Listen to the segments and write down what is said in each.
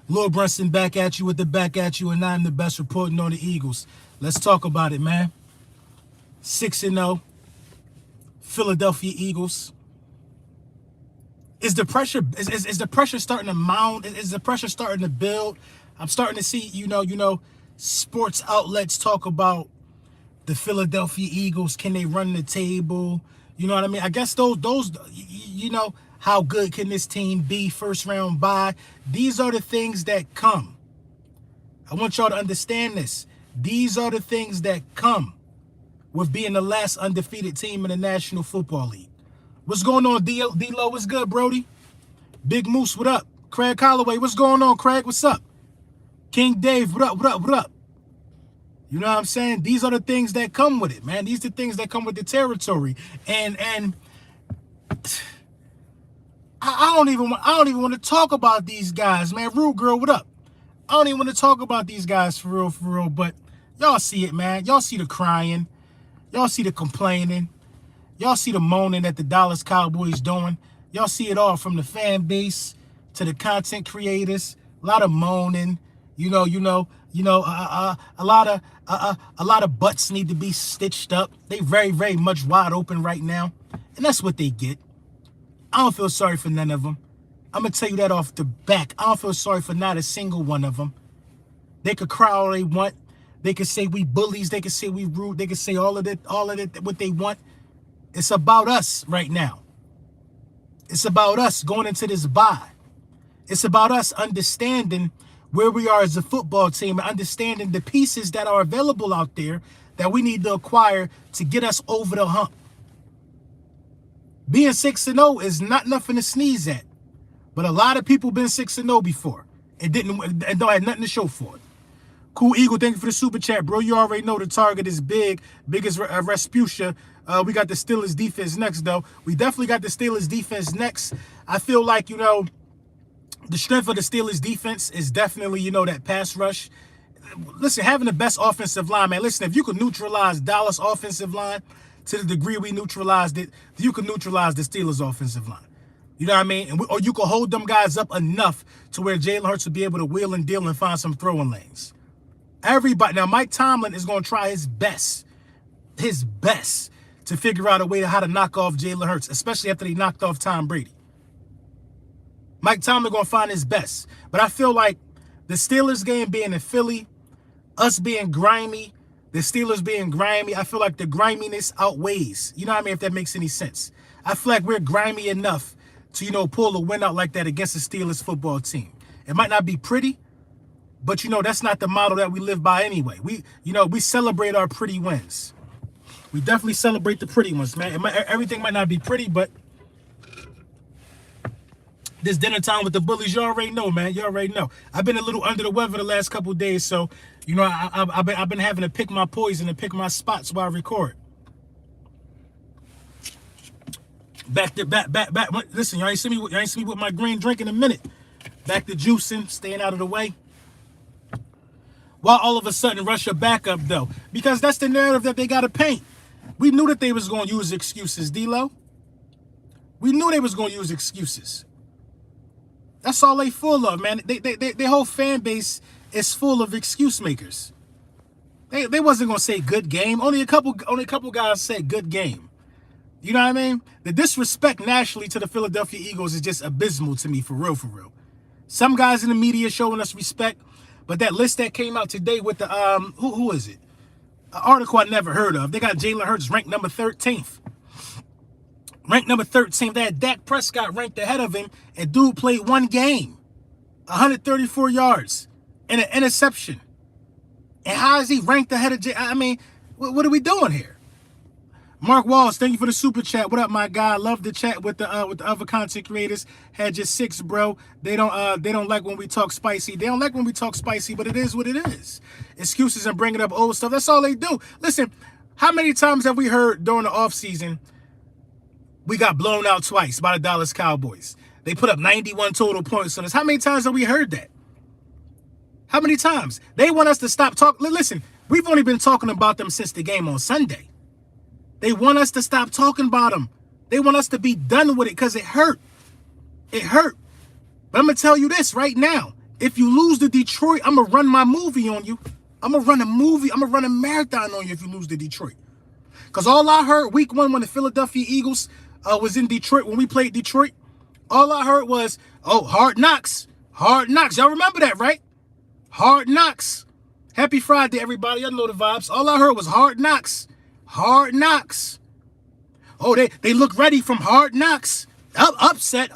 Lord Brunson back at you with the back at you, and I'm the best reporting on the Eagles. Let's talk about it, man. 6-0, Philadelphia Eagles. Is the pressure is the pressure starting to mount? Is the pressure starting to build? I'm starting to see, sports outlets talk about the Philadelphia Eagles. Can they run the table? You know what I mean? I guess those how good can this team be? First round bye. These are the things that come. I want y'all to understand this. These are the things that come with being the last undefeated team in the National Football League. What's going on, D-Lo? What's good, Brody? Big Moose, what up? Craig Holloway, what's going on, Craig? What's up? King Dave, what up, what up, what up? You know what I'm saying? These are the things that come with it, man. These are the things that come with the territory. And I don't even want to talk about these guys, man. Rude Girl, what up? I don't even want to talk about these guys for real, but y'all see it, man. Y'all see the crying. Y'all see the complaining. Y'all see the moaning that the Dallas Cowboys doing. Y'all see it all, from the fan base to the content creators. A lot of moaning. A lot of butts need to be stitched up. They very, very much wide open right now, and that's what they get. I don't feel sorry for none of them. I'm gonna tell you that off the back. I don't feel sorry for not a single one of them. They could cry all they want. They could say we bullies. They could say we rude. They could say all of it, what they want. It's about us right now. It's about us going into this bye. It's about us understanding where we are as a football team and understanding the pieces that are available out there that we need to acquire to get us over the hump. Being 6-0 is not nothing to sneeze at, but a lot of people been 6-0 before and don't have nothing to show for it. Cool Eagle, thank you for the super chat, bro. You already know the target is big as Rasputia. We got the Steelers defense next, though. We definitely got the Steelers defense next. I feel like, the strength of the Steelers defense is definitely, that pass rush. Listen, having the best offensive line, man. Listen, if you could neutralize Dallas' offensive line to the degree we neutralized it, you can neutralize the Steelers' offensive line. You know what I mean? Or you can hold them guys up enough to where Jalen Hurts will be able to wheel and deal and find some throwing lanes. Everybody. Now, Mike Tomlin is going to try his best to figure out a way to how to knock off Jalen Hurts, especially after they knocked off Tom Brady. Mike Tomlin going to find his best. But I feel like the Steelers game being in Philly, us being grimy, the Steelers being grimy, I feel like the griminess outweighs. You know what I mean? If that makes any sense. I feel like we're grimy enough to, pull a win out like that against the Steelers football team. It might not be pretty, but, that's not the model that we live by anyway. We celebrate our pretty wins. We definitely celebrate the pretty ones, man. Everything might not be pretty, but this dinner time with the bullies, you already know, man. You already know. I've been a little under the weather the last couple of days, so, I've been having to pick my poison and pick my spots while I record. Back. Listen, y'all ain't see me with my green drink in a minute. Back to juicing, staying out of the way. Why all of a sudden rush a backup, though? Because that's the narrative that they got to paint. We knew that they was going to use excuses, D-Lo. We knew they was going to use excuses. That's all they full of, man. Their whole fan base is full of excuse makers. They wasn't going to say good game. Only a couple guys said good game. You know what I mean? The disrespect nationally to the Philadelphia Eagles is just abysmal to me, for real. Some guys in the media showing us respect, but that list that came out today with the, who is it? An article I never heard of. They got Jalen Hurts ranked number 13th. Ranked number 13th. They had Dak Prescott ranked ahead of him, and dude played one game. 134 yards and an interception. And how is he ranked ahead of I mean, what are we doing here? Mark Walls, thank you for the super chat. What up, my guy? Love the chat with the other content creators. Had just 6, bro. They don't like when we talk spicy. They don't like when we talk spicy, but it is what it is. Excuses and bringing up old stuff. That's all they do. Listen, how many times have we heard during the offseason we got blown out twice by the Dallas Cowboys? They put up 91 total points on us. How many times have we heard that? How many times? They want us to stop talking. Listen, we've only been talking about them since the game on Sunday. They want us to stop talking about them. They want us to be done with it because it hurt. It hurt. But I'm going to tell you this right now. If you lose to Detroit, I'm going to run my movie on you. I'm going to run a movie. I'm going to run a marathon on you if you lose to Detroit. Because all I heard week 1 when the Philadelphia Eagles was in Detroit, when we played Detroit, all I heard was, oh, Hard Knocks. Hard Knocks. Y'all remember that, right? Hard Knocks. Happy Friday, everybody. I know the vibes. All I heard was Hard Knocks. Hard Knocks. Oh, they look ready from Hard Knocks. Upset.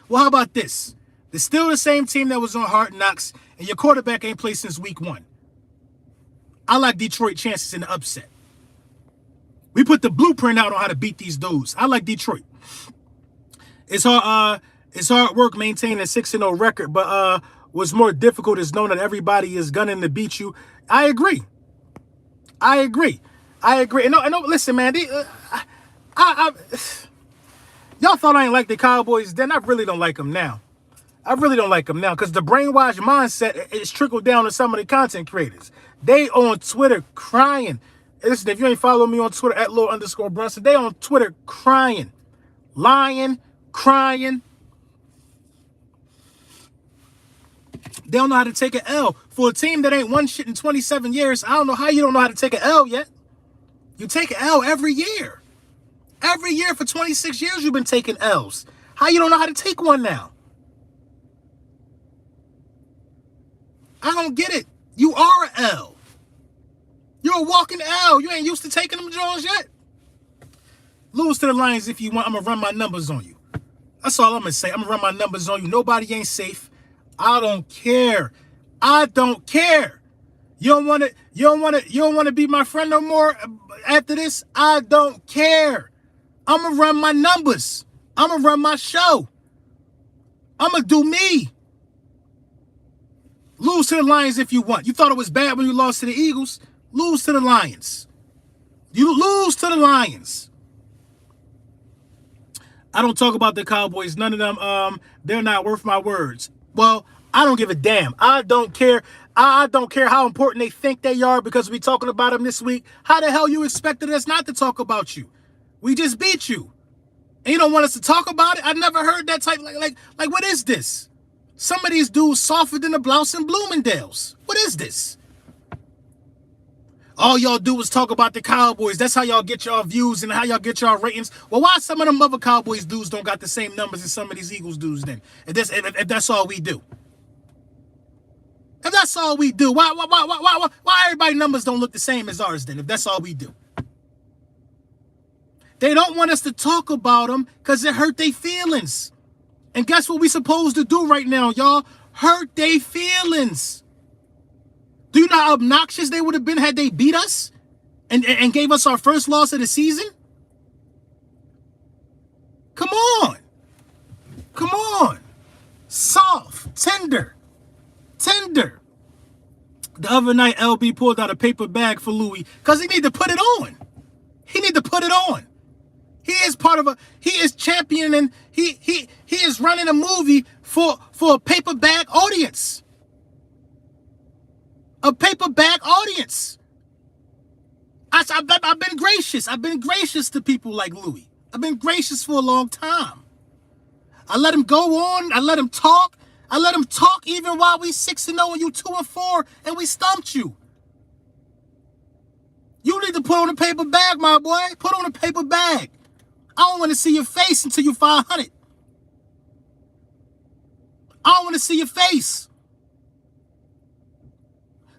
Well, how about this? They're still the same team that was on Hard Knocks, and your quarterback ain't played since week 1. I like Detroit chances in the upset. We put the blueprint out on how to beat these dudes. I like Detroit. It's hard work maintaining a 6-0 record, but what's more difficult is knowing that everybody is gunning to beat you. I agree. And no, listen, man. Y'all thought I ain't like the Cowboys then. I really don't like them now. Because the brainwashed mindset is trickled down to some of the content creators. They on Twitter crying. Listen, if you ain't follow me on Twitter at @Lil_Brunson, they on Twitter crying, lying, crying. They don't know how to take an L. For a team that ain't won shit in 27 years, I don't know how you don't know how to take an L yet. You take an L every year. Every year for 26 years you've been taking L's. How you don't know how to take one now? I don't get it. You are an L. You're a walking L. You ain't used to taking them Jones yet. Lose to the Lions if you want. I'm going to run my numbers on you. That's all I'm going to say. I'm going to run my numbers on you. Nobody ain't safe. I don't care. You don't want to be my friend no more after this? I don't care. I'm going to run my numbers. I'm going to run my show. I'm going to do me. Lose to the Lions if you want. You thought it was bad when you lost to the Eagles? Lose to the Lions. You lose to the Lions. I don't talk about the Cowboys. None of them, they're not worth my words. Well, I don't give a damn. I don't care. I don't care how important they think they are because we're talking about them this week. How the hell you expected us not to talk about you? We just beat you. And you don't want us to talk about it? I never heard that type. Like what is this? Some of these dudes softer than the blouse in Bloomingdale's. What is this? All y'all do is talk about the Cowboys. That's how y'all get y'all views and how y'all get y'all ratings. Well, why some of them other Cowboys dudes don't got the same numbers as some of these Eagles dudes then? If that's all we do. If that's all we do, why everybody's numbers don't look the same as ours then, if that's all we do? They don't want us to talk about them because it hurt their feelings. And guess what we supposed to do right now, y'all? Hurt their feelings. Do you know how obnoxious they would have been had they beat us and gave us our first loss of the season? Come on. Soft, tender. The other night, LB pulled out a paper bag for Louis because he need to put it on. He He is championing, he is running a movie for a paper bag audience. A paper bag audience. I've been gracious. I've been gracious to people like Louis. I've been gracious for a long time. I let him go on. I let him talk. I let him talk even while we 6-0 and you 2-4 and we stumped you. You need to put on a paper bag, my boy. Put on a paper bag. I don't want to see your face until you're 500. I don't want to see your face.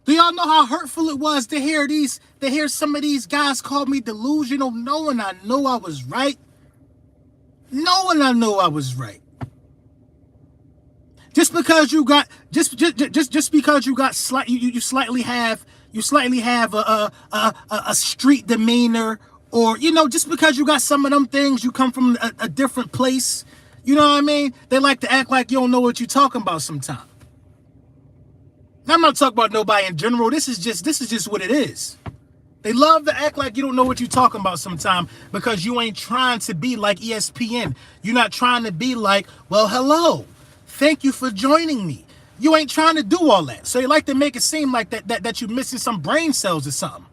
Do y'all know how hurtful it was to hear some of these guys call me delusional, knowing I know I was right? Knowing I know I was right. Just because you got slightly have a street demeanor, or just because you got some of them things, you come from a different place. You know what I mean? They like to act like you don't know what you're talking about sometimes. I'm not talking about nobody in general. This is just what it is. They love to act like you don't know what you're talking about sometimes because you ain't trying to be like ESPN. You're not trying to be like, well, hello. Thank you for joining me. You ain't trying to do all that. So you like to make it seem like that you're missing some brain cells or something.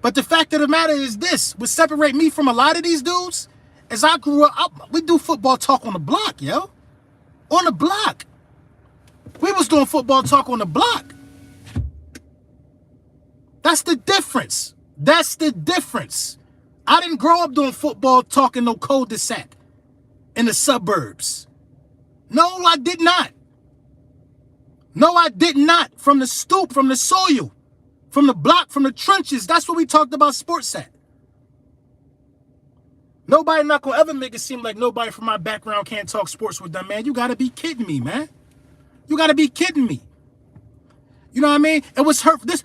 But the fact of the matter is this. What separate me from a lot of these dudes is I grew up, we do football talk on the block, yo. On the block. doing football talk on the block. That's the difference. That's the difference. I didn't grow up doing football talk in no cul-de-sac in the suburbs. No, I did not. No, I did not. From the stoop, from the soil, from the block, from the trenches. That's what we talked about sports at. Nobody not gonna ever make it seem like nobody from my background can't talk sports with them, man. You gotta be kidding me, man. You gotta be kidding me. You know what I mean? It was hurt. This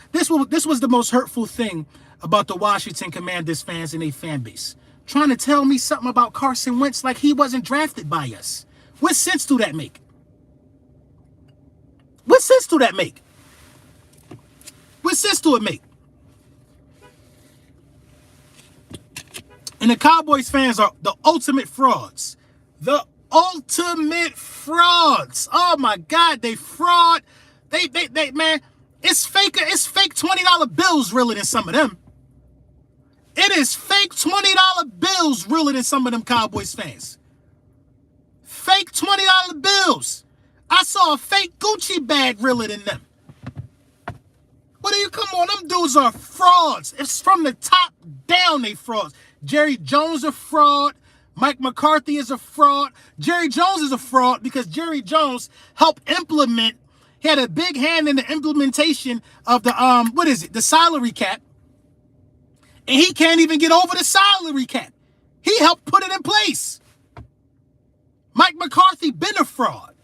was the most hurtful thing about the Washington Commanders fans and their fan base. Trying to tell me something about Carson Wentz like he wasn't drafted by us. What sense do that make? What sense do that make? What sense do it make? And the Cowboys fans are the ultimate frauds. The ultimate frauds. Oh my God, they fraud. They man, it's fake $20 bills realer than some of them. It is fake $20 bills realer than some of them Cowboys fans. Fake $20 bills. I saw a fake Gucci bag realer than them. What do you come on? Them dudes are frauds. It's from the top down they frauds. Jerry Jones a fraud. Mike McCarthy is a fraud. Jerry Jones is a fraud because Jerry Jones helped implement. He had a big hand in the implementation of the the salary cap. And he can't even get over the salary cap. He helped put it in place. Mike McCarthy been a fraud.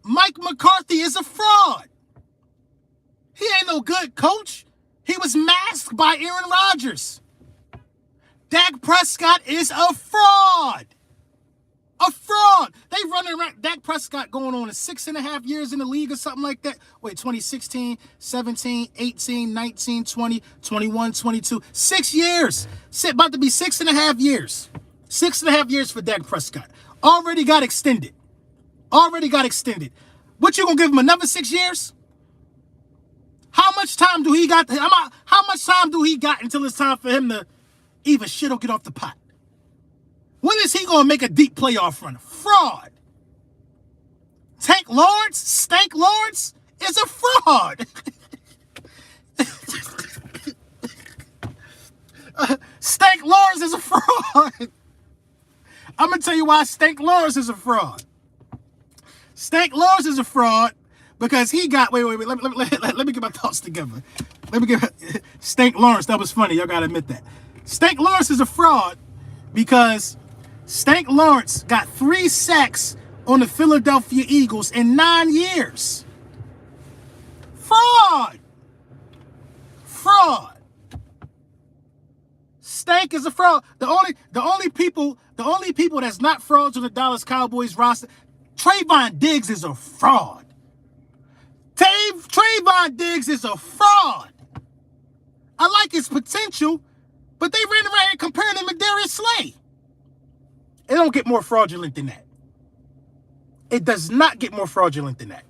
Mike McCarthy is a fraud. He ain't no good coach. He was masked by Aaron Rodgers. Dak Prescott is a fraud. A fraud. They running around. Dak Prescott going on 6.5 years in the league or something like that. Wait, 2016, 17, 18, 19, 20, 21, 22. 6 years. About to be 6.5 years. 6.5 years for Dak Prescott. Already got extended. Already got extended. What, you gonna give him another 6 years? How much time do he got? How much time do he got until it's time for him to either shit or get off the pot? When is he gonna make a deep playoff run? Fraud. Stank Lawrence is a fraud. Stank Lawrence is a fraud. I'm gonna tell you why Stank Lawrence is a fraud. Stank Lawrence is a fraud because he got wait. Let me get my thoughts together. Let me get Stank Lawrence. That was funny. Y'all gotta admit that. Stank Lawrence is a fraud because Stank Lawrence got 3 sacks on the Philadelphia Eagles in 9 years. Fraud. Fraud. Stank is a fraud. The only people that's not frauds on the Dallas Cowboys roster. Trayvon Diggs is a fraud. Trayvon Diggs is a fraud. I like his potential, but they ran around and comparing him to Darius Slay. It don't get more fraudulent than that. It does not get more fraudulent than that.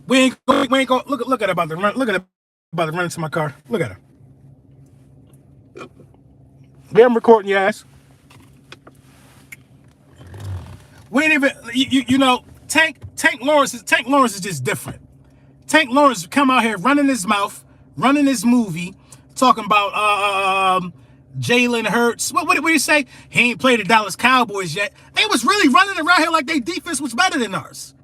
we ain't going. Look at her about to run. Look at her about to run into my car. Look at her. Yeah, I'm recording your ass. We ain't even. You know, Tank Lawrence is just different. Tank Lawrence come out here running his mouth, running his movie, talking about Jalen Hurts. What do you say? He ain't played the Dallas Cowboys yet. They was really running around here like their defense was better than ours.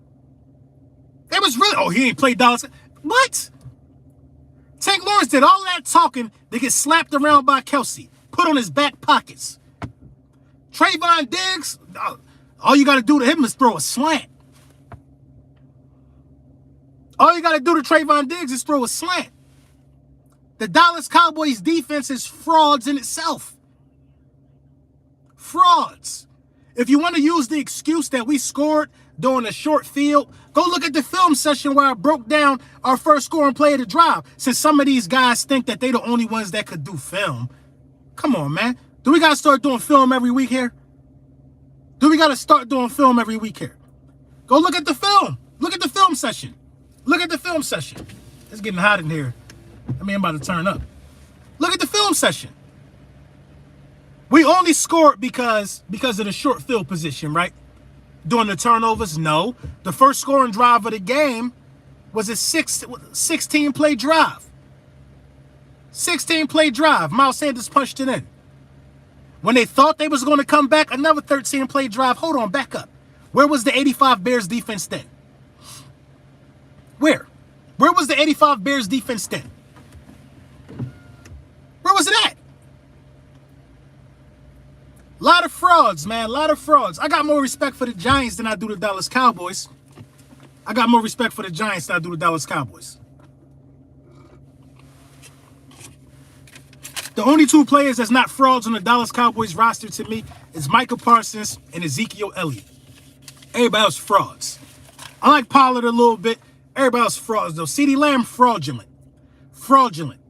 They was really, he ain't played Dallas. What? Tank Lawrence did all that talking to get slapped around by Kelsey, put on his back pockets. Trayvon Diggs, all you got to do to him is throw a slant. All you got to do to Trayvon Diggs is throw a slant. The Dallas Cowboys defense is frauds in itself. Frauds. If you want to use the excuse that we scored during a short field, go look at the film session where I broke down our first scoring play of the drive. Since some of these guys think that they the only ones that could do film. Come on, man. Do we got to start doing film every week here? Do we got to start doing film every week here? Go look at the film. Look at the film session. Look at the film session. It's getting hot in here. I mean, I'm about to turn up. Look at the film session. We only scored because of the short field position, right? Doing the turnovers? No. The first scoring drive of the game was a 16-play drive. 16-play drive. Miles Sanders punched it in. When they thought they was going to come back, another 13-play drive. Hold on, back up. Where was the 85 Bears defense then? Where? Where was the 85 Bears defense then? Where was it at? A lot of frauds, man. A lot of frauds. I got more respect for the Giants than I do the Dallas Cowboys. I got more respect for the Giants than I do the Dallas Cowboys. The only two players that's not frauds on the Dallas Cowboys roster to me is Micah Parsons and Ezekiel Elliott. Everybody else frauds. I like Pollard a little bit. Everybody else frauds, though. CeeDee Lamb, fraudulent. Fraudulent.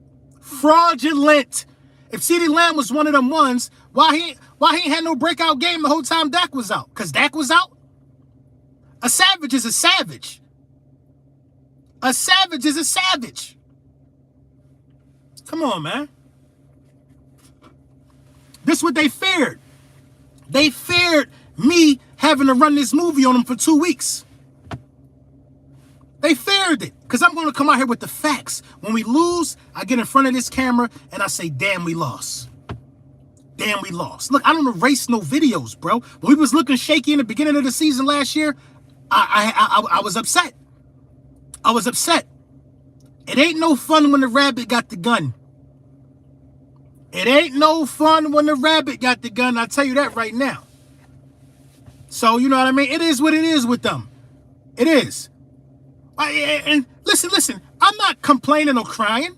Fraudulent. If CeeDee Lamb was one of them ones, why he ain't had no breakout game the whole time Dak was out? Because Dak was out? A savage is a savage. A savage is a savage. Come on, man. This is what they feared. They feared me having to run this movie on them for 2 weeks. They feared it because I'm going to come out here with the facts. When we lose, I get in front of this camera and I say, damn, we lost. Damn, we lost. Look, I don't erase no videos, bro. When we was looking shaky in the beginning of the season last year, I was upset. I was upset. It ain't no fun when the rabbit got the gun. It ain't no fun when the rabbit got the gun. I'll tell you that right now. So, you know what I mean? It is what it is with them. It is. And listen. I'm not complaining or crying.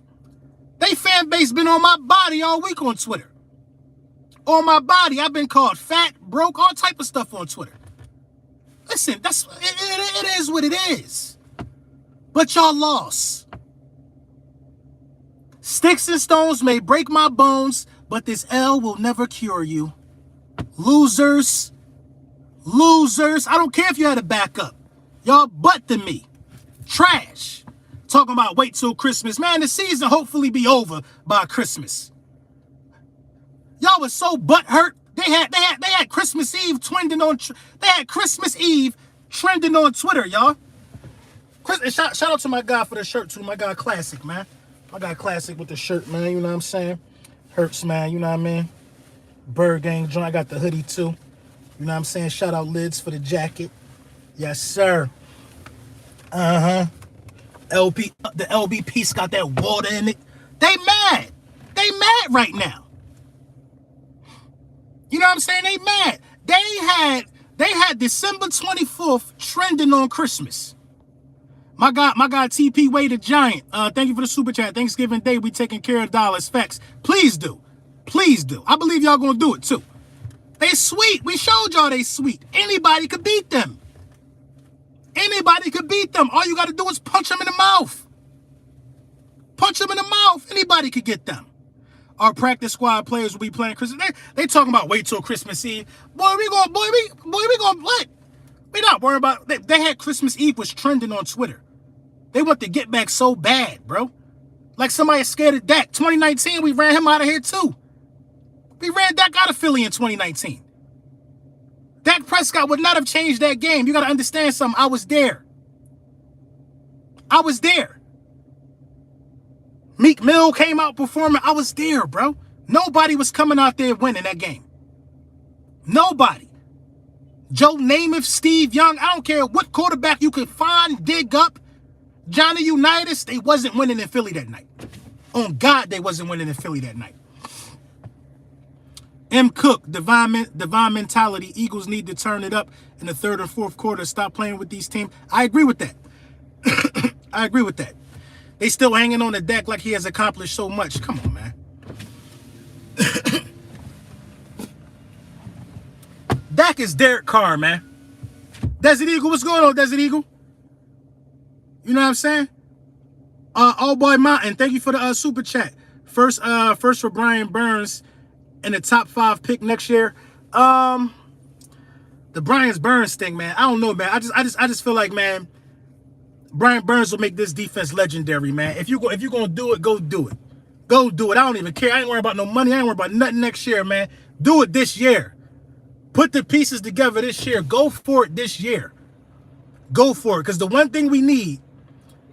They fan base been on my body all week on Twitter. On my body. I've been called fat, broke, all type of stuff on Twitter. Listen, it is what it is. But y'all lost. Sticks and stones may break my bones, but this L will never cure you. Losers. Losers. I don't care if you had a backup. Y'all butt to me. Trash. Talking about wait till Christmas. Man, the season hopefully be over by Christmas. Y'all was so butthurt. They had Christmas Eve trending on. They had Christmas Eve trending on Twitter, y'all. Shout out to my guy for the shirt too. My guy Classic, man. My guy Classic with the shirt, man. You know what I'm saying? Hurts, man. You know what I mean? Bird Gang joint. I got the hoodie too. You know what I'm saying? Shout out Lids for the jacket. Yes, sir. The LB piece got that water in it. They mad. They mad right now. You know what I'm saying? They mad. They had December 24th trending on Christmas. My guy TP Way the Giant. Thank you for the super chat. Thanksgiving Day, we taking care of dollars. Facts. Please do. Please do. I believe y'all gonna do it too. They sweet. We showed y'all they sweet. Anybody could beat them. Anybody could beat them. All you got to do is punch them in the mouth. Punch them in the mouth. Anybody could get them. Our practice squad players will be playing Christmas. They talking about wait till Christmas Eve. We gonna what? We not worried about. They had Christmas Eve was trending on Twitter. They want to get back so bad, bro. Like somebody scared of Dak. 2019, we ran him out of here too. We ran Dak out of Philly in 2019. Dak Prescott would not have changed that game. You got to understand something. I was there. I was there. Meek Mill came out performing. I was there, bro. Nobody was coming out there winning that game. Nobody. Joe Namath, Steve Young, I don't care what quarterback you could find, dig up. Johnny Unitas, they wasn't winning in Philly that night. On God, they wasn't winning in Philly that night. M. Cook, divine mentality. Eagles need to turn it up in the third and fourth quarter. Stop playing with these teams. I agree with that. I agree with that. They still hanging on the deck like he has accomplished so much. Come on, man. Dak is Derek Carr, man. Desert Eagle, what's going on, Desert Eagle? You know what I'm saying? Oh boy, Mountain, thank you for the super chat. First for Brian Burns in the top 5 pick next year. The Brian Burns thing, man. I don't know, man. I just feel like, man, Brian Burns will make this defense legendary, man. If you're gonna do it, go do it. Go do it. I don't even care. I ain't worried about no money. I ain't worried about nothing next year, man. Do it this year. Put the pieces together this year. Go for it this year. Go for it. Because the one thing we need,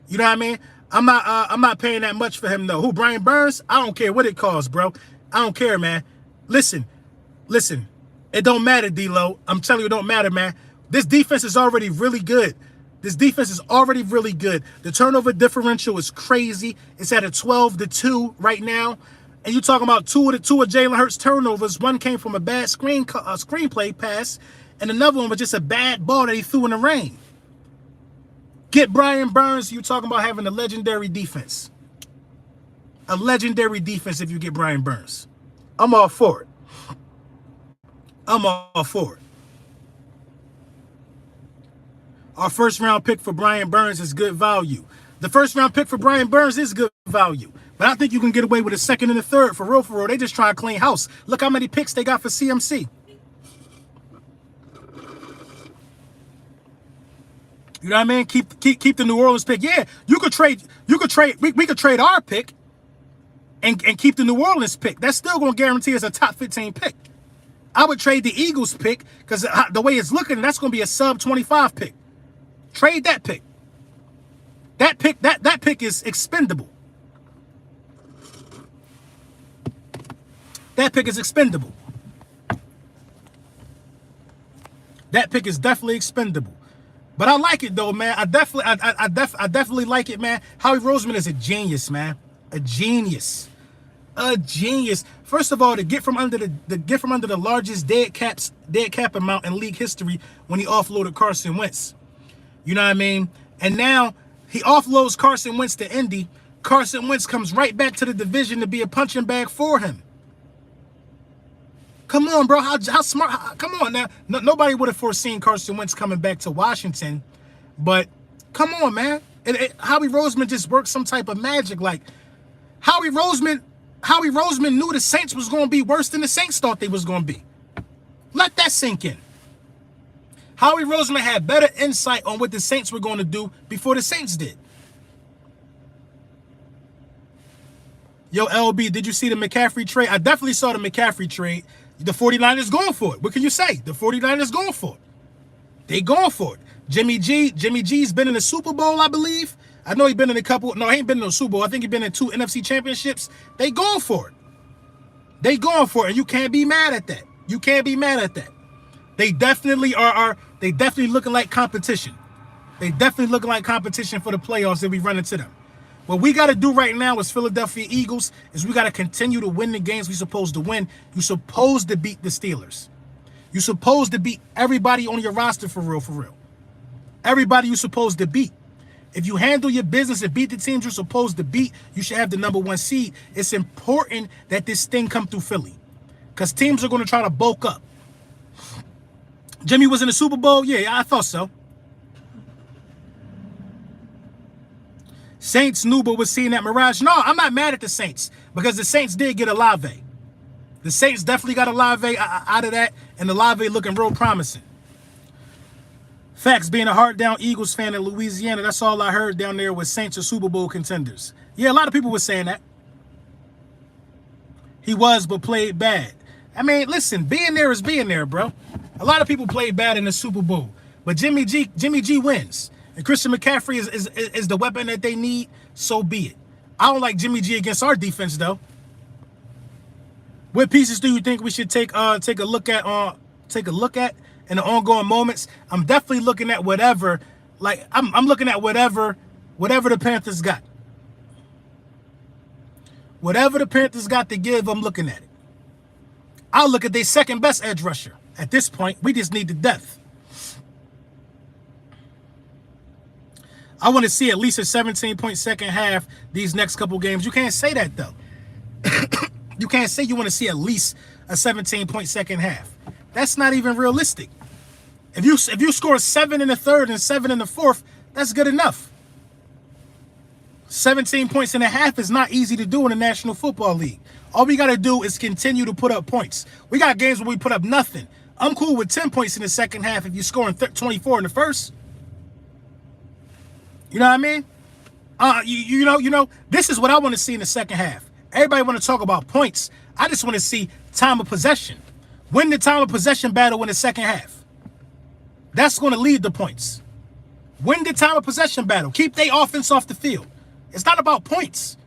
you know what I mean? I'm not paying that much for him, though. Who, Brian Burns? I don't care what it costs, bro. I don't care, man. Listen. It don't matter, D-Lo. I'm telling you, it don't matter, man. This defense is already really good. This defense is already really good. The turnover differential is crazy. It's at a 12-2 right now. And you're talking about two of Jalen Hurts' turnovers. One came from a bad screenplay pass, and another one was just a bad ball that he threw in the rain. Get Brian Burns, you're talking about having a legendary defense. A legendary defense if you get Brian Burns. I'm all for it. I'm all for it. Our first-round pick for Brian Burns is good value. The first-round pick for Brian Burns is good value. But I think you can get away with a second and a third. For real. They just try to clean house. Look how many picks they got for CMC. You know what I mean? Keep the New Orleans pick. Yeah, we could trade our pick and keep the New Orleans pick. That's still going to guarantee us a top 15 pick. I would trade the Eagles pick because the way it's looking, that's going to be a sub 25 pick. Trade that pick. That pick is expendable. That pick is expendable. That pick is definitely expendable. But I like it though, man. I definitely like it, man. Howie Roseman is a genius, man. A genius. First of all, to get from under the largest dead cap amount in league history when he offloaded Carson Wentz. You know what I mean? And now he offloads Carson Wentz to Indy. Carson Wentz comes right back to the division to be a punching bag for him. Come on, bro. How smart? Come on now. Nobody would have foreseen Carson Wentz coming back to Washington. But come on, man. Howie Roseman just worked some type of magic. Like Howie Roseman knew the Saints was going to be worse than the Saints thought they was going to be. Let that sink in. Howie Roseman had better insight on what the Saints were going to do before the Saints did. Yo, LB, did you see the McCaffrey trade? I definitely saw the McCaffrey trade. The 49ers going for it. What can you say? The 49ers going for it. They going for it. Jimmy G's been in the Super Bowl, I believe. I know he's been in a couple. No, he ain't been in the Super Bowl. I think he's been in 2 NFC championships. They going for it. They going for it. And you can't be mad at that. You can't be mad at that. They definitely are they definitely looking like competition. They definitely looking like competition for the playoffs if we run into them. What we got to do right now as Philadelphia Eagles is we got to continue to win the games we're supposed to win. You're supposed to beat the Steelers. You're supposed to beat everybody on your roster for real. Everybody you're supposed to beat. If you handle your business and beat the teams you're supposed to beat, you should have the #1 seed. It's important that this thing come through Philly because teams are going to try to bulk up. Jimmy was in the Super Bowl? Yeah, I thought so. Saints knew but was seeing that mirage. No, I'm not mad at the Saints because the Saints did get Olave. The Saints definitely got Olave out of that, and Olave looking real promising. Facts, being a hard-down Eagles fan in Louisiana, that's all I heard down there was Saints are Super Bowl contenders. Yeah, a lot of people were saying that. He was, but played bad. I mean, listen, being there is being there, bro. A lot of people played bad in the Super Bowl, but Jimmy G wins. And Christian McCaffrey is the weapon that they need, so be it. I don't like Jimmy G against our defense, though. What pieces do you think we should take a look at in the ongoing moments? I'm definitely looking at whatever. Like I'm looking at whatever the Panthers got. Whatever the Panthers got to give, I'm looking at it. I'll look at their second best edge rusher. At this point, we just need the depth. I want to see at least a 17-point second half these next couple games. You can't say that, though. You can't say you want to see at least a 17-point second half. That's not even realistic. If you score 7 in the third and 7 in the fourth, that's good enough. 17 points and a half is not easy to do in the National Football League. All we got to do is continue to put up points. We got games where we put up nothing. I'm cool with 10 points in the second half if you're scoring 24 in the first. You know what I mean? You know, this is what I want to see in the second half. Everybody want to talk about points. I just want to see time of possession. Win the time of possession battle in the second half. That's going to lead the points. Win the time of possession battle. Keep their offense off the field. It's not about points.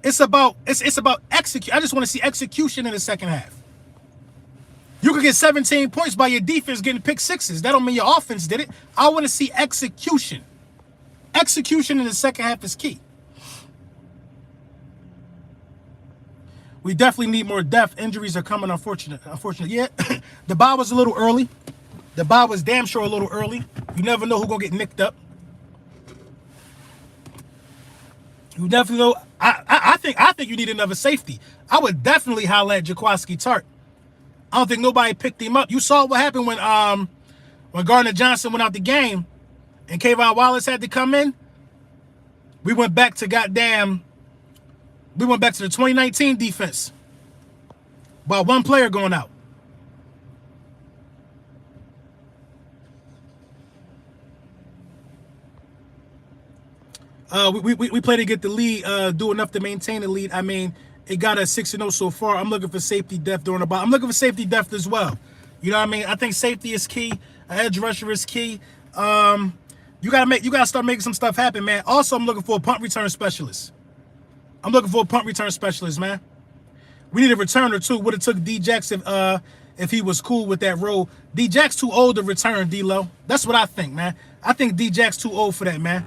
It's about execute. I just want to see execution in the second half. You could get 17 points by your defense getting pick sixes. That don't mean your offense did it. I want to see execution. Execution in the second half is key. We definitely need more depth. Injuries are coming, unfortunately. Yeah, the bye was a little early. The bye was damn sure a little early. You never know who's going to get nicked up. You definitely know. I think you need another safety. I would definitely holler at Jaquiski Tart. I don't think nobody picked him up. You saw what happened when Gardner Johnson went out the game and Kayvon Wallace had to come in. We went back to the 2019 defense by one player going out. We play to get the lead, do enough to maintain the lead. I mean, it got us 6-0 so far. I'm looking for safety depth during the bye. I'm looking for safety depth as well. You know what I mean? I think safety is key. An edge rusher is key. You gotta start making some stuff happen, man. Also, I'm looking for a punt return specialist. Man. We need a returner too. Would have took D-Jax if he was cool with that role. D-Jax too old to return, D-Lo. That's what I think, man. I think D-Jax too old for that, man.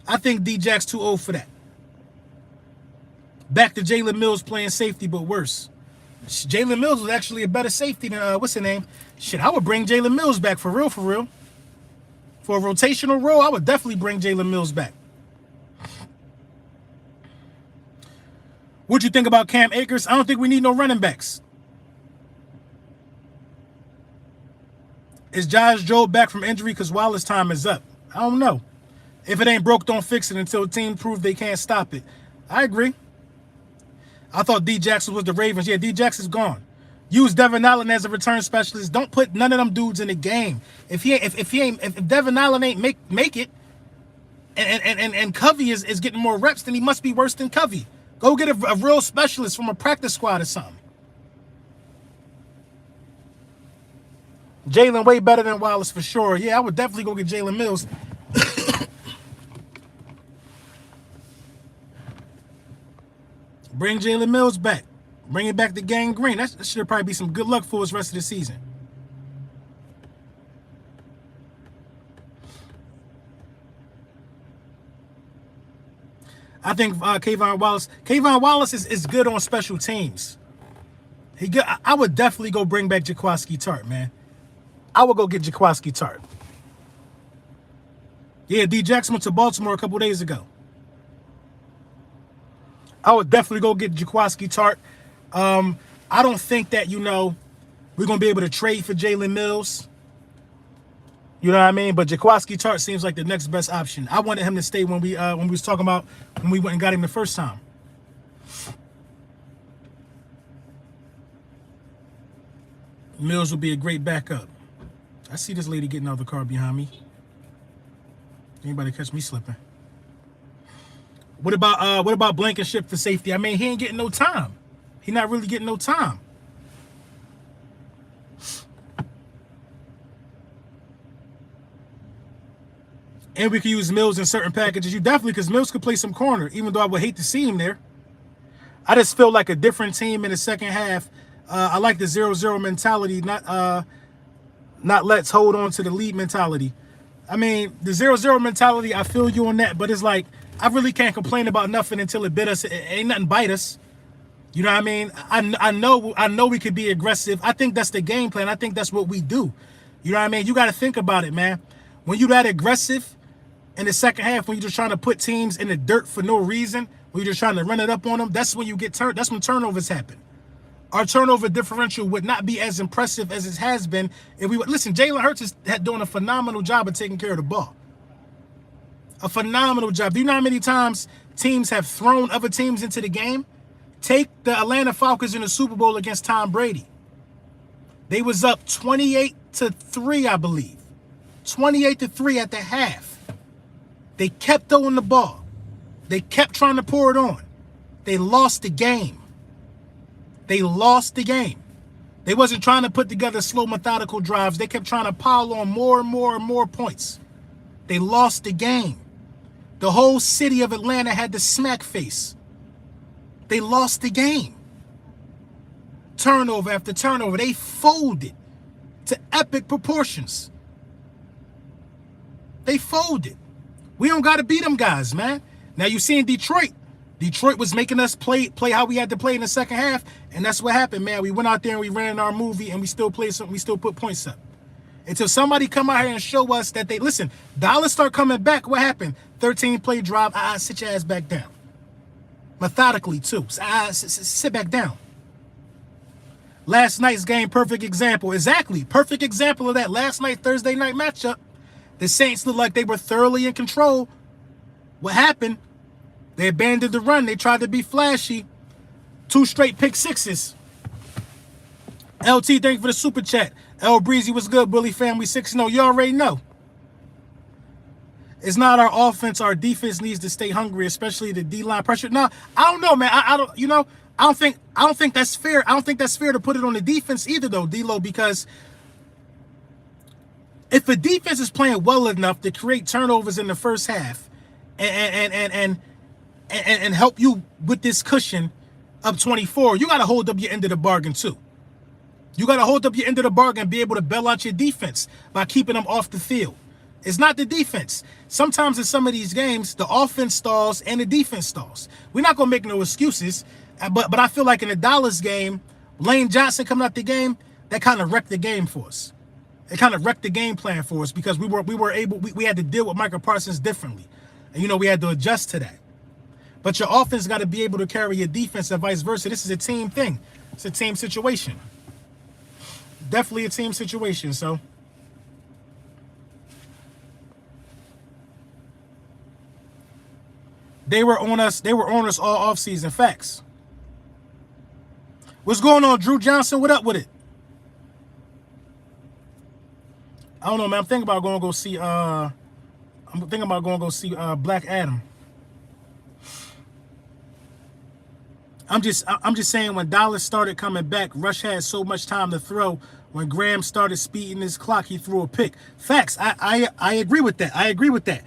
I think D-Jax too old for that. Back to Jalen Mills playing safety, but worse. Jalen Mills was actually a better safety than, what's his name? Shit, I would bring Jalen Mills back for real. For a rotational role, I would definitely bring Jalen Mills back. What'd you think about Cam Akers? I don't think we need no running backs. Is Josh Jobe back from injury because Wallace time is up? I don't know. If it ain't broke, don't fix it until the team proves they can't stop it. I agree. I thought D. Jackson was the Ravens. Yeah, D. Jackson's gone. Use Devin Allen as a return specialist. Don't put none of them dudes in the game. If Devin Allen ain't make it, and Covey is getting more reps, then he must be worse than Covey. Go get a real specialist from a practice squad or something. Jalen way better than Wallace for sure. Yeah, I would definitely go get Jalen Mills. Bring Jalen Mills back. Bring it back to Gang Green. That should probably be some good luck for us rest of the season. I think Kayvon Wallace is good on special teams. I would definitely go bring back Jaquiski Tart, man. I would go get Jaquiski Tart. Yeah, D. Jackson went to Baltimore a couple days ago. I would definitely go get Jaquiski Tart. I don't think that, we're going to be able to trade for Jalen Mills. You know what I mean? But Jaquiski Tart seems like the next best option. I wanted him to stay when we was talking about when we went and got him the first time. Mills would be a great backup. I see this lady getting out of the car behind me. Anybody catch me slipping? What about Blankenship for safety? I mean, he ain't getting no time. He not really getting no time. And we could use Mills in certain packages. You definitely, because Mills could play some corner, even though I would hate to see him there. I just feel like a different team in the second half. I like the 0-0 mentality, not let's hold on to the lead mentality. I mean, the 0-0 mentality, I feel you on that, but it's like, I really can't complain about nothing until it bit us. It ain't nothing bite us. You know what I mean? I know we could be aggressive. I think that's the game plan. I think that's what we do. You know what I mean? You got to think about it, man. When you that aggressive in the second half, when you're just trying to put teams in the dirt for no reason, when you're just trying to run it up on them, that's when you get turned. That's when turnovers happen. Our turnover differential would not be as impressive as it has been if we would. Listen, Jalen Hurts is doing a phenomenal job of taking care of the ball. A phenomenal job. Do you know how many times teams have thrown other teams into the game? Take the Atlanta Falcons in the Super Bowl against Tom Brady. They was up 28-3, I believe. 28-3 at the half. They kept throwing the ball. They kept trying to pour it on. They lost the game. They lost the game. They wasn't trying to put together slow, methodical drives. They kept trying to pile on more and more and more points. They lost the game. The whole city of Atlanta had the smack face. They lost the game. Turnover after turnover. They folded to epic proportions. They folded. We don't got to beat them guys, man. Now you see in Detroit. Detroit was making us play how we had to play in the second half, and that's what happened, man. We went out there and we ran our movie, and we still played something. We still put points up. Until somebody come out here and show us that they listen. Dallas start coming back. What happened? 13-play drive. Sit your ass back down. Methodically too. Sit back down. Last night's game, perfect example. Exactly, perfect example of that. Last night, Thursday night matchup. The Saints looked like they were thoroughly in control. What happened? They abandoned the run. They tried to be flashy. 2 straight pick sixes. LT, thank you for the super chat. L Breezy was good. Bully family 6-0. You already know. It's not our offense. Our defense needs to stay hungry, especially the D-line pressure. No, I don't know, man. I don't. You know, I don't think that's fair. I don't think that's fair to put it on the defense either, though, D-Lo, because if the defense is playing well enough to create turnovers in the first half and help you with this cushion up 24, you got to hold up your end of the bargain too. You got to hold up your end of the bargain and be able to bail out your defense by keeping them off the field. It's not the defense. Sometimes in some of these games, the offense stalls and the defense stalls. We're not going to make no excuses, but I feel like in the Dallas game, Lane Johnson coming out the game, that kind of wrecked the game for us. It kind of wrecked the game plan for us because we had to deal with Micah Parsons differently. And, we had to adjust to that. But your offense got to be able to carry your defense and vice versa. This is a team thing. It's a team situation. Definitely a team situation, so. They were on us all offseason. Facts. What's going on, Drew Johnson? What up with it? I don't know, man. I'm thinking about going to go see Black Adam. I'm just saying when Dallas started coming back, Rush had so much time to throw. When Graham started speeding his clock, he threw a pick. Facts. I agree with that. I agree with that.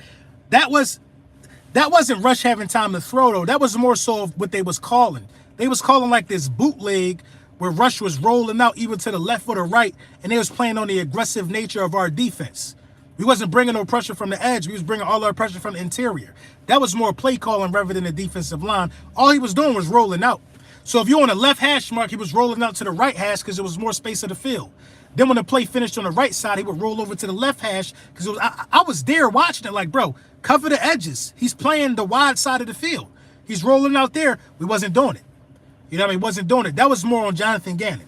That wasn't Rush having time to throw, though. That was more so of what they was calling. They was calling like this bootleg where Rush was rolling out either to the left or the right, and they was playing on the aggressive nature of our defense. We wasn't bringing no pressure from the edge. We was bringing all our pressure from the interior. That was more play calling rather than the defensive line. All he was doing was rolling out. So if you're on the left hash mark, he was rolling out to the right hash because there was more space of the field. Then when the play finished on the right side, he would roll over to the left hash because I was there watching it like, bro, cover the edges. He's playing the wide side of the field. He's rolling out there. We wasn't doing it. You know what I mean? Wasn't doing it. That was more on Jonathan Gannon.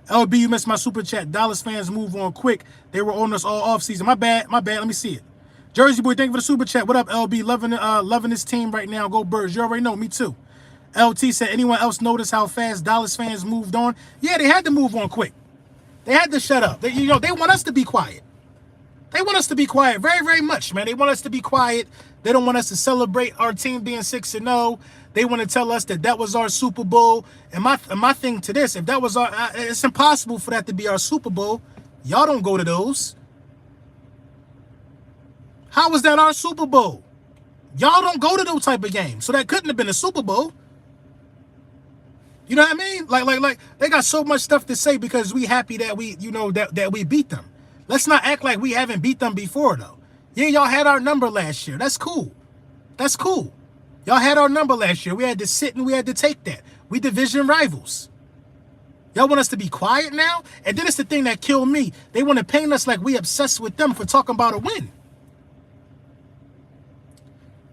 LB, you missed my super chat. Dallas fans move on quick. They were on us all offseason. My bad. Let me see it. Jersey boy, thank you for the super chat. What up, LB? Loving this team right now. Go Birds. You already know. Me too. LT said, anyone else notice how fast Dallas fans moved on? Yeah, they had to move on quick. They had to shut up. They want us to be quiet. They want us to be quiet very, very much, man. They want us to be quiet. They don't want us to celebrate our team being 6-0. They want to tell us that was our Super Bowl. And my thing to this, if that was it's impossible for that to be our Super Bowl. Y'all don't go to those. How was that our Super Bowl? Y'all don't go to those type of games. So that couldn't have been a Super Bowl. You know what I mean? Like they got so much stuff to say because we happy that we, that we beat them. Let's not act like we haven't beat them before, though. Yeah, y'all had our number last year. That's cool. That's cool. Y'all had our number last year. We had to sit and we had to take that. We division rivals. Y'all want us to be quiet now? And then it's the thing that killed me. They want to paint us like we obsessed with them for talking about a win.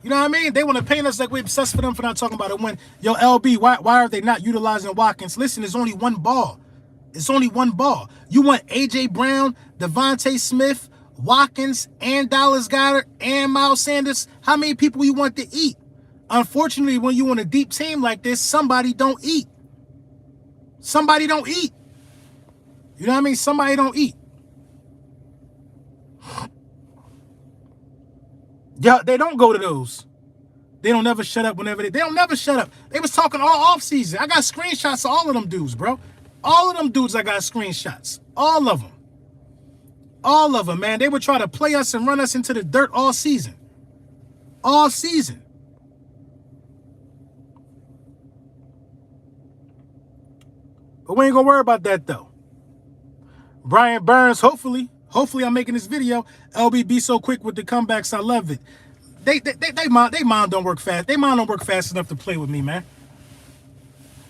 You know what I mean? They want to paint us like we're obsessed with them for not talking about a win. Yo, LB, why are they not utilizing Watkins? Listen, there's only one ball. It's only one ball. You want A.J. Brown, Devontae Smith, Watkins, and Dallas Goedert, and Miles Sanders. How many people you want to eat? Unfortunately, when you on a deep team like this, somebody don't eat. Somebody don't eat. You know what I mean? Somebody don't eat. Yeah, they don't go to those. They don't never shut up whenever they don't never shut up. They was talking all off season. I got screenshots of all of them dudes, bro. All of them dudes, I got screenshots. All of them. All of them, man. They would try to play us and run us into the dirt all season. All season. But we ain't gonna worry about that though. Brian Burns, hopefully I'm making this video. LB be so quick with the comebacks. I love it. They mind don't work fast. They mind don't work fast enough to play with me, man.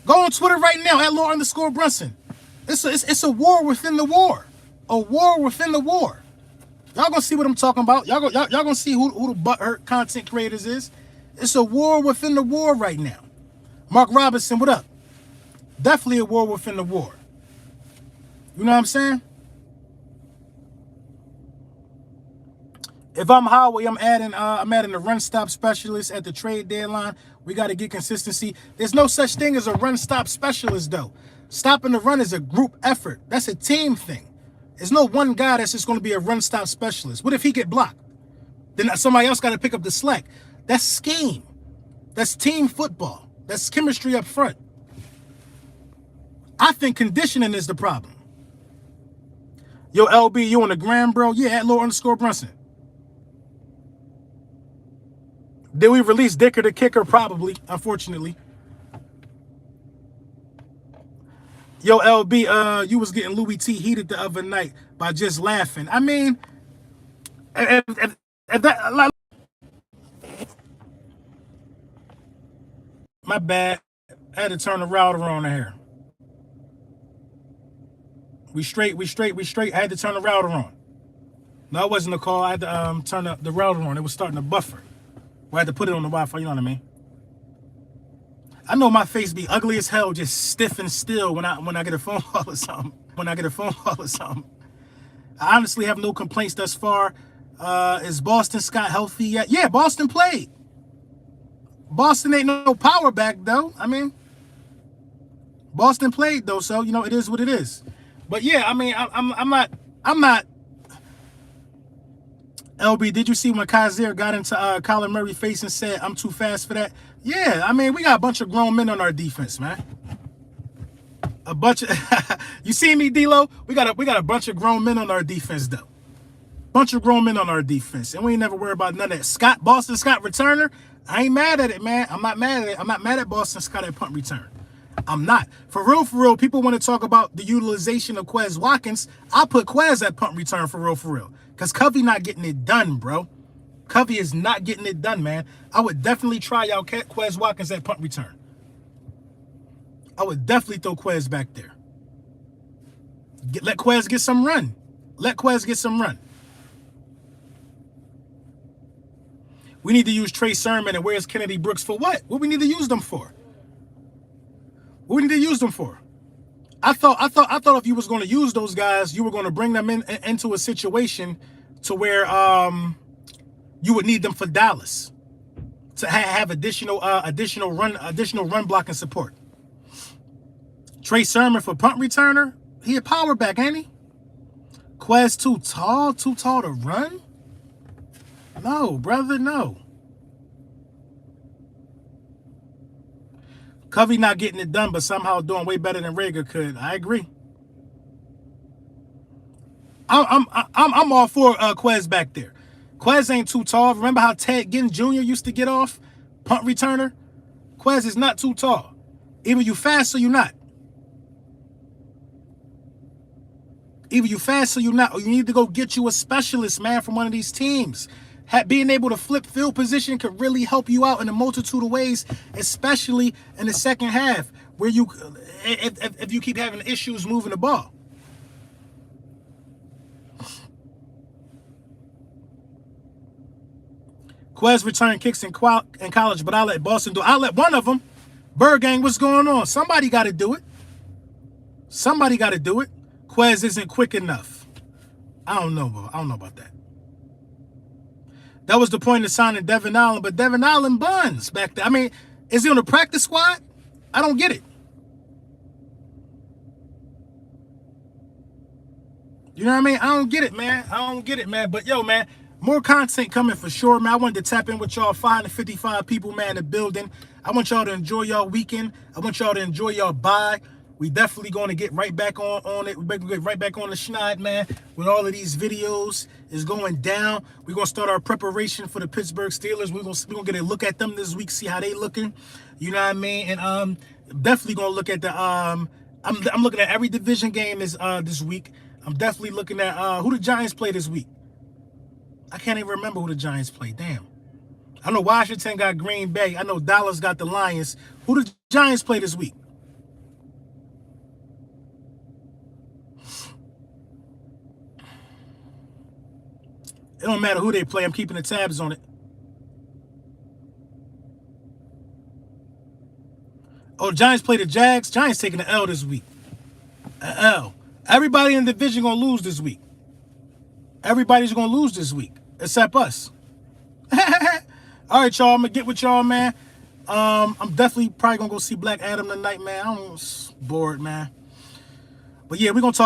Go on Twitter right now at @Lord_Brunson. It's a war within the war. A war within the war. Y'all gonna see what I'm talking about. Y'all gonna see who the butthurt content creators is. It's a war within the war right now. Mark Robinson, what up? Definitely a war within the war. You know what I'm saying? If I'm Howie, I'm adding a run stop specialist at the trade deadline. We got to get consistency. There's no such thing as a run stop specialist though. Stopping the run is a group effort. That's a team thing. There's no one guy that's just going to be a run stop specialist. What if he get blocked? Then somebody else got to pick up the slack. That's scheme. That's team football. That's chemistry up front. I think conditioning is the problem. Yo, LB, you on the gram, bro? Yeah, at @Lord_Brunson. Did we release Dicker the kicker? Probably, unfortunately. Yo, LB, you was getting Louis T heated the other night by just laughing. I mean, if that, like, my bad. I had to turn the router on here. We straight. I had to turn the router on. No, it wasn't a call. I had to turn the router on. It was starting to buffer. I had to put it on the Wi-Fi, you know what I mean? I know my face be ugly as hell, just stiff and still when I get a phone call or something. I honestly have no complaints thus far. Is Boston Scott healthy yet? Yeah, Boston played. Boston ain't no power back though. I mean, Boston played though, so you know it is what it is. But yeah, I mean, I'm not. LB, did you see when Kaiser got into Kyler Murray's face and said, "I'm too fast for that"? Yeah, I mean, we got a bunch of grown men on our defense, man. A bunch of you see me, D-Lo? We got a bunch of grown men on our defense, though. Bunch of grown men on our defense, and we ain't never worry about none of that. Boston Scott returner. I ain't mad at it, man. I'm not mad at it. I'm not mad at Boston Scott at punt return. I'm not. For real, people want to talk about the utilization of Quez Watkins. I put Quez at punt return for real. Because Covey not getting it done, bro. Covey is not getting it done, man. I would definitely try out Quez Watkins at punt return. I would definitely throw Quez back there. Let Quez get some run. We need to use Trey Sermon and where's Kennedy Brooks for what? What we need to use them for? I thought if you was going to use those guys, you were going to bring them into a situation to where you would need them for Dallas to have additional run blocking support. Trey Sermon for punt returner, he a power back, ain't he? Quez too tall to run? No, brother, no. Covey not getting it done, but somehow doing way better than Rager could. I agree. I'm all for Quez back there. Quez ain't too tall. Remember how Ted Ginn Jr. used to get off? Punt returner. Quez is not too tall. Either you fast or you not. Or you need to go get you a specialist, man, from one of these teams. Being able to flip field position could really help you out in a multitude of ways, especially in the second half, where if you keep having issues moving the ball. Quez returned kicks in college, but I'll let Boston do it. I'll let one of them. Bird Gang, what's going on? Somebody got to do it. Quez isn't quick enough. I don't know about that. That was the point of signing Devin Allen, but Devin Allen buns back there. I mean, is he on the practice squad? I don't get it. You know what I mean? I don't get it, man. But yo, man, More content coming for sure, man. I wanted to tap in with y'all 555 people, man, in the building. I want y'all to enjoy y'all weekend. I want y'all to enjoy y'all bye. We definitely going to get right back on it. We're going to get right back on the schneid, man, with all of these videos is going down. We're going to start our preparation for the Pittsburgh Steelers. We're going to get a look at them this week, see how they looking. You know what I mean? And definitely going to look at the I'm looking at every division game this week. I'm definitely looking at who the Giants play this week. I can't even remember who the Giants play. Damn. I know Washington got Green Bay. I know Dallas got the Lions. Who the Giants play this week? It don't matter who they play. I'm keeping the tabs on it. Oh, the Giants play the Jags. Giants taking the L this week. L. Everybody in the division going to lose this week. Everybody's going to lose this week, except us. All right, y'all. I'm going to get with y'all, man. I'm definitely probably going to go see Black Adam tonight, man. I'm bored, man. But yeah, we're going to talk about